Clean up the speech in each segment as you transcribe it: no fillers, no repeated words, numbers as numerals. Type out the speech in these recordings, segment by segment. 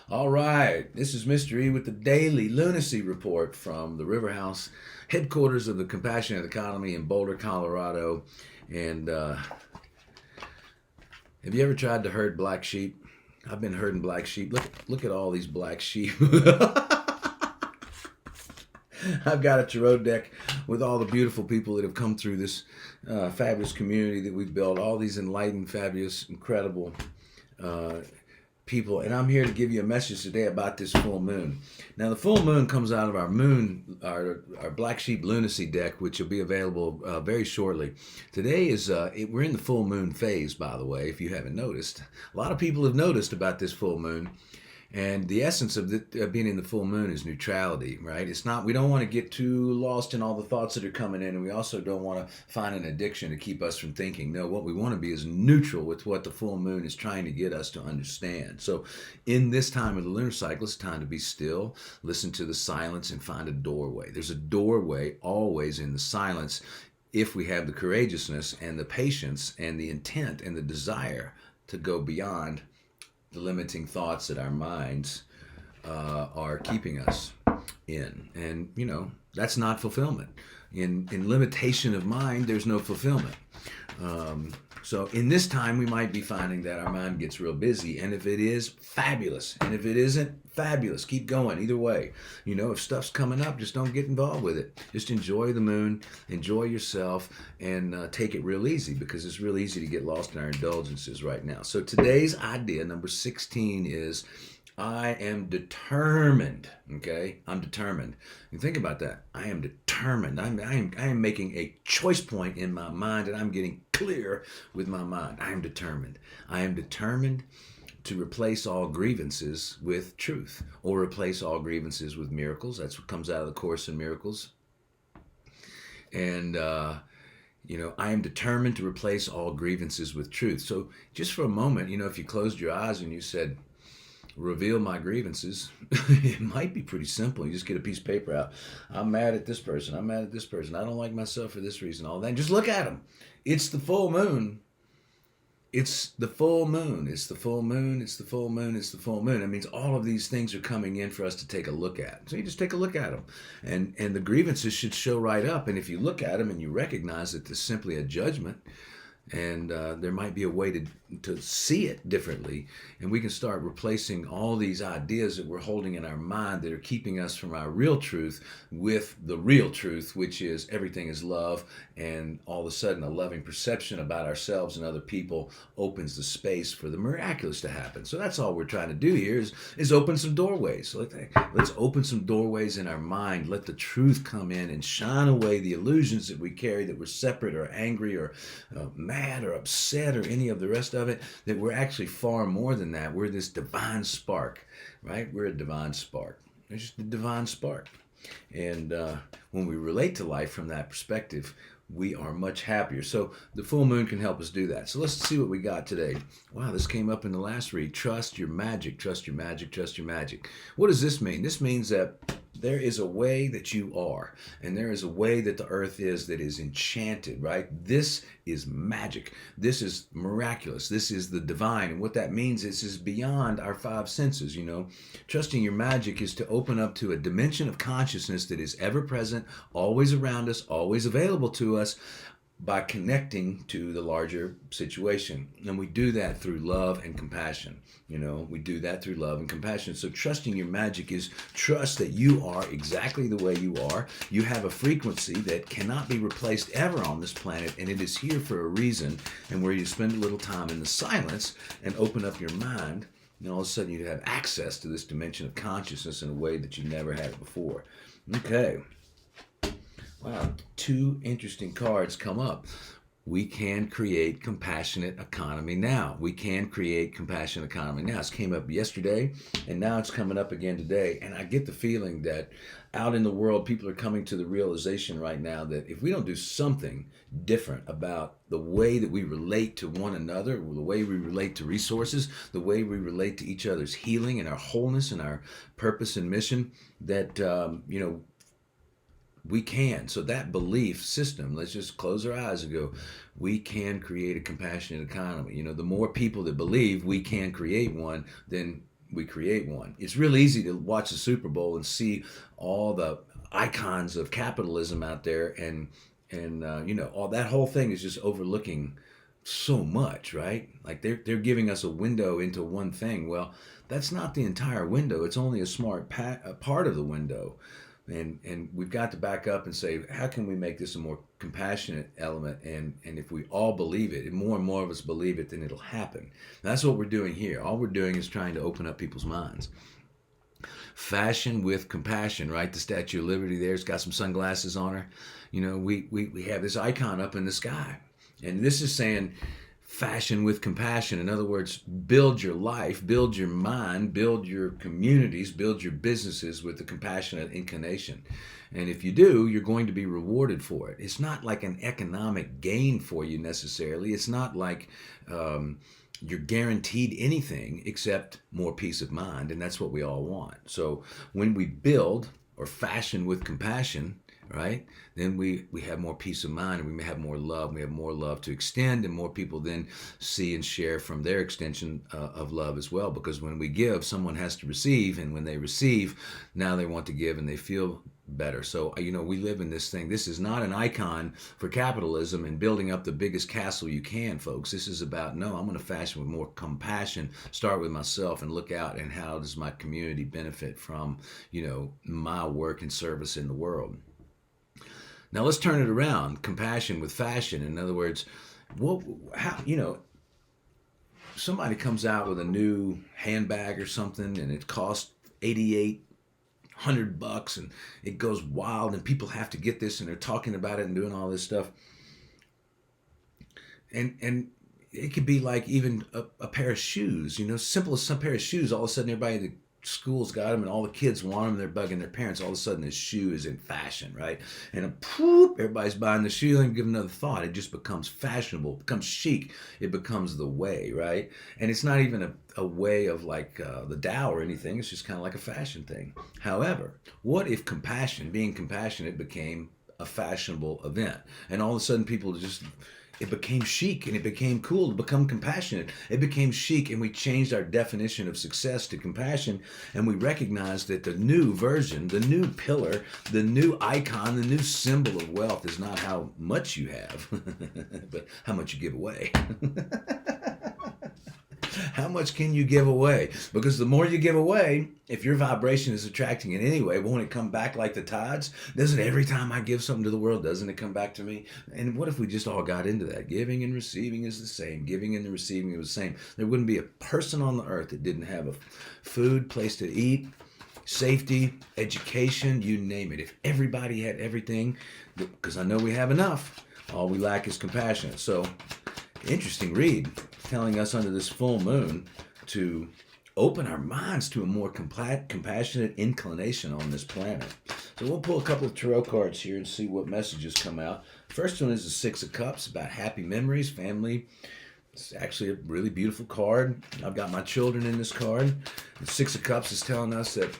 All right, this is Mr. E with the daily Lunacy report from the River House, headquarters of the Compassionate Economy in Boulder, Colorado. And have you ever tried to herd black sheep? I've been herding black sheep. Look at all these black sheep. I've got a tarot deck with all the beautiful people that have come through this fabulous community that we've built. All these enlightened, fabulous, incredible uh, people, and I'm here to give you a message today about this full moon. Now, the full moon comes out of our Black Sheep Lunacy deck, which will be available very shortly. Today is we're in the full moon phase, by the way. If you haven't noticed, a lot of people have noticed about this full moon. And the essence of being in the full moon is neutrality, right? It's not, we don't want to get too lost in all the thoughts that are coming in, and we also don't want to find an addiction to keep us from thinking. No, what we want to be is neutral with what the full moon is trying to get us to understand. So in this time of the lunar cycle, it's time to be still, listen to the silence, and find a doorway. There's a doorway always in the silence if we have the courageousness and the patience and the intent and the desire to go beyond the limiting thoughts that our minds are keeping us in. And, that's not fulfillment. In limitation of mind, there's no fulfillment. So in this time, we might be finding that our mind gets real busy. And if it is, fabulous. And if it isn't, fabulous. Keep going either way. If stuff's coming up, just don't get involved with it. Just enjoy the moon, enjoy yourself, and take it real easy, because it's real easy to get lost in our indulgences right now. So today's idea, number 16, is I am determined. Okay, I'm determined. And think about that. I am determined. I am making a choice point in my mind, and I'm getting clear with my mind. I am determined. I am determined to replace all grievances with truth, or replace all grievances with miracles. That's what comes out of the Course in Miracles. And I am determined to replace all grievances with truth. So just for a moment, if you closed your eyes and you said, reveal my grievances, it might be pretty simple. You just get a piece of paper out. I'm mad at this person. I'm mad at this person. I don't like myself for this reason. All that. And just look at them. It's the full moon. It's the full moon. It's the full moon. It's the full moon. It's the full moon. It means all of these things are coming in for us to take a look at. So you just take a look at them. And the grievances should show right up. And if you look at them and you recognize that there's simply a judgment, and there might be a way to see it differently, and we can start replacing all these ideas that we're holding in our mind that are keeping us from our real truth with the real truth, which is everything is love. And all of a sudden, a loving perception about ourselves and other people opens the space for the miraculous to happen. So that's all we're trying to do here is open some doorways. So let's open some doorways in our mind. Let the truth come in and shine away the illusions that we carry, that we're separate or angry or mad or upset or any of the rest of it, that we're actually far more than that. We're this divine spark, right? We're a divine spark. It's just a divine spark. And when we relate to life from that perspective, we are much happier. So the full moon can help us do that. So let's see what we got today. Wow, this came up in the last read. Trust your magic, trust your magic, trust your magic. What does this mean? This means that there is a way that you are, and there is a way that the earth is that is enchanted, right? This is magic. This is miraculous. This is the divine. And what that means is this is beyond our five senses, Trusting your magic is to open up to a dimension of consciousness that is ever present, always around us, always available to us, by connecting to the larger situation. And we do that through love and compassion. We do that through love and compassion. So trusting your magic is trust that you are exactly the way you are. You have a frequency that cannot be replaced ever on this planet, and it is here for a reason. And where you spend a little time in the silence and open up your mind, and all of a sudden you have access to this dimension of consciousness in a way that you never had it before. Okay. Wow, two interesting cards come up. We can create compassionate economy now. We can create compassionate economy now. This came up yesterday, and now it's coming up again today. And I get the feeling that out in the world, people are coming to the realization right now that if we don't do something different about the way that we relate to one another, the way we relate to resources, the way we relate to each other's healing and our wholeness and our purpose and mission, that, we can. So that belief system, let's just close our eyes and go, we can create a compassionate economy. The more people that believe we can create one, then we create one. It's real easy to watch the Super Bowl and see all the icons of capitalism out there, and all that whole thing is just overlooking so much, right? Like they're giving us a window into one thing. Well, that's not the entire window. It's only a part of the window. And we've got to back up and say, how can we make this a more compassionate element? And if we all believe it, and more of us believe it, then it'll happen. And that's what we're doing here. All we're doing is trying to open up people's minds. Fashion with compassion, right? The Statue of Liberty there, it's got some sunglasses on her. We have this icon up in the sky. And this is saying fashion with compassion. In other words, build your life, build your mind, build your communities, build your businesses with a compassionate inclination. And if you do, you're going to be rewarded for it. It's not like an economic gain for you necessarily. It's not like you're guaranteed anything except more peace of mind. And that's what we all want. So when we build or fashion with compassion, right, then we have more peace of mind, and we may have more love. We have more love to extend, and more people then see and share from their extension of love as well. Because when we give, someone has to receive, and when they receive, now they want to give, and they feel better. So we live in this thing. This is not an icon for capitalism and building up the biggest castle you can, folks. This is about, no, I'm going to fashion with more compassion, start with myself, and look out, and how does my community benefit from my work and service in the world. Now let's turn it around. Compassion with fashion. In other words, somebody comes out with a new handbag or something, and it costs $8,800, and it goes wild, and people have to get this, and they're talking about it and doing all this stuff. And it could be like even a pair of shoes. Simple as some pair of shoes. All of a sudden, everybody at the school's got them, and all the kids want them. They're bugging their parents. All of a sudden, this shoe is in fashion, right? And everybody's buying the shoe. And give another thought. It just becomes fashionable. It becomes chic. It becomes the way, right? And it's not even a way of like the Tao or anything. It's just kind of like a fashion thing. However, what if being compassionate, became a fashionable event, and all of a sudden people just it became chic and it became cool to become compassionate. It became chic, and we changed our definition of success to compassion, and we recognized that the new version, the new pillar, the new icon, the new symbol of wealth is not how much you have, but how much you give away. How much can you give away? Because the more you give away, if your vibration is attracting in any way, won't it come back like the tides? Doesn't every time I give something to the world, doesn't it come back to me? And what if we just all got into that? Giving and receiving is the same. Giving and receiving is the same. There wouldn't be a person on the earth that didn't have a food, place to eat, safety, education, you name it. If everybody had everything, because I know we have enough, all we lack is compassion. So, interesting read, telling us under this full moon to open our minds to a more compassionate inclination on this planet. So we'll pull a couple of tarot cards here and see what messages come out. First one is the Six of Cups, about happy memories, family. It's actually a really beautiful card. I've got my children in this card. The Six of Cups is telling us that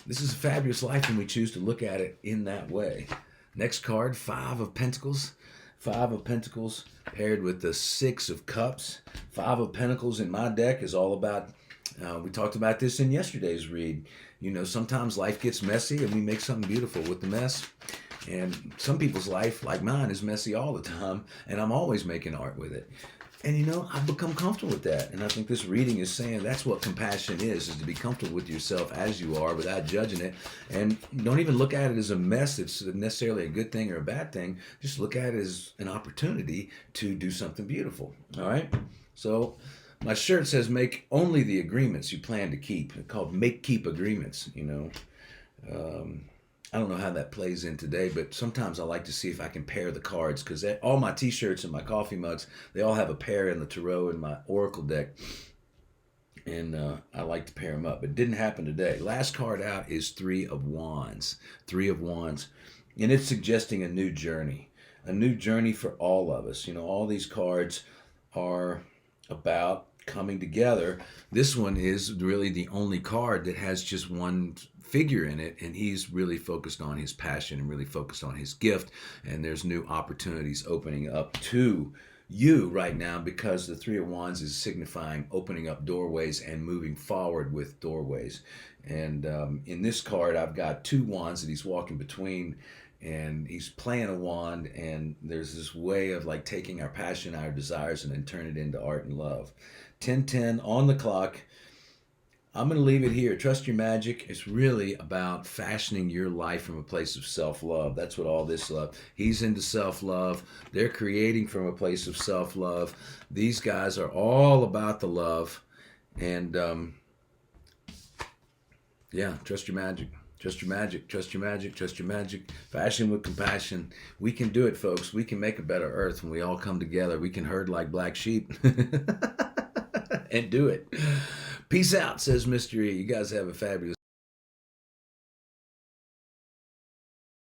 this is a fabulous life when we choose to look at it in that way. Next card, Five of Pentacles. Five of Pentacles paired with the Six of Cups. Five of Pentacles in my deck is all about, we talked about this in yesterday's read. Sometimes life gets messy and we make something beautiful with the mess. And some people's life, like mine, is messy all the time, and I'm always making art with it. And I've become comfortable with that. And I think this reading is saying that's what compassion is to be comfortable with yourself as you are without judging it. And don't even look at it as a mess that's necessarily a good thing or a bad thing. Just look at it as an opportunity to do something beautiful. All right? So my shirt says make only the agreements you plan to keep. It's called Make Keep Agreements, I don't know how that plays in today, but sometimes I like to see if I can pair the cards, because all my t-shirts and my coffee mugs, they all have a pair in the tarot in my oracle deck, and I like to pair them up. It didn't happen today. Last card out is Three of Wands. Three of Wands, and it's suggesting a new journey for all of us. All these cards are about coming together. This one is really the only card that has just one figure in it, and he's really focused on his passion and really focused on his gift, and there's new opportunities opening up to you right now, because the Three of Wands is signifying opening up doorways and moving forward with doorways. And in this card, I've got two wands that he's walking between, and he's playing a wand, and there's this way of like taking our passion, our desires, and then turn it into art and love. 10:10 on the clock. I'm going to leave it here. Trust your magic. It's really about fashioning your life from a place of self-love. That's what all this love. He's into self-love. They're creating from a place of self-love. These guys are all about the love. And yeah, trust your magic. Trust your magic. Trust your magic. Trust your magic. Fashion with compassion. We can do it, folks. We can make a better earth when we all come together. We can herd like black sheep and do it. Peace out, says MysterE. You guys have a fabulous